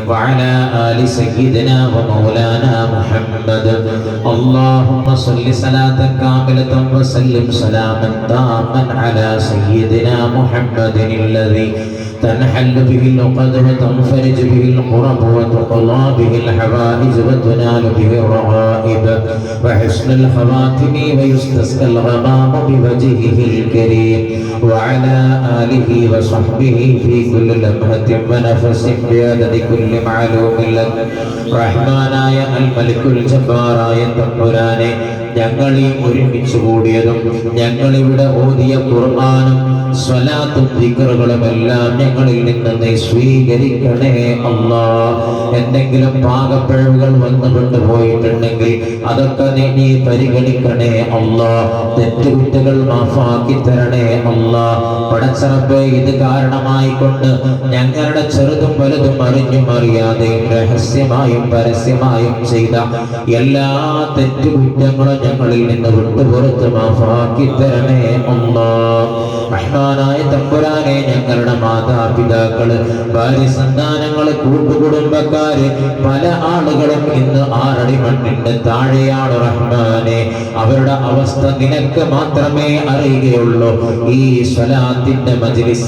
وعلى آل سيدنا ومولانا محمد اللهم صل صلاة كاملة وسلم سلاما تاما على سيدنا محمد الذي تنحل به العقد وتنفرج به الكرب وتقضى به الحوائج وتنال به الرغائب وحسن الخواتم ويستسقى الغمام بوجهه الكريم وعلى آله وصحبه في كل لمحة ونفس بعدد كل معلوم لك റഹ്മാനായ അൽ മലിക്കുൽ ജബ്ബാറായ തമ്പുരാനെ, ഞങ്ങളീ ഒരുമിച്ച് കൂടിയതും ഞങ്ങളിവിടെ ഓതിയ ഖുർആനും സ്വലാത്തും ദിക്റുകളും എല്ലാം ഞങ്ങളിൽ നിന്ന് നീ സ്വീകരിക്കണേ അല്ലാഹ്. എന്തെങ്കിലും പാകപ്പിഴവുകൾ വന്നുകൊണ്ട് പോയിട്ടുണ്ടെങ്കിൽ അതൊക്കെ നീ പരിഗണിക്കണേ അല്ലാഹ്. തെറ്റുകുറ്റകൾ മാഫാക്കി തരണേ അല്ലാഹ്. പടച്ചറബേ, ഇത് കാരണമായിക്കൊണ്ട് ഞങ്ങളുടെ ചെറുതും വലുതും അറിഞ്ഞും അറിയാതെയും രഹസ്യമായും പരസ്യമായും ചെയ്ത എല്ലാ തെറ്റുകുറ്റങ്ങളും ഞങ്ങളിൽ നിന്ന് വിട്ടുപുറത്ത് മാഫാക്കി തരണേ അല്ലാഹ്. റഹ്മാനായ തമ്പുരാനെ, ഞങ്ങളുടെ മാതാപിതാക്കള്, ഭാര്യ സന്താനങ്ങള്, കൂട്ടുകുടുംബക്കാര്, പല ആളുകളും ഇന്ന് 6 അടി മണ്ണിന്റെ താഴെയാണ് റഹ്മാനെ. അവരുടെ അവസ്ഥ നിനക്ക് മാത്രമേ അറിയുകയുള്ളൂ. ഈ സ്വലാത്തിന്റെ മജ്ലിസ്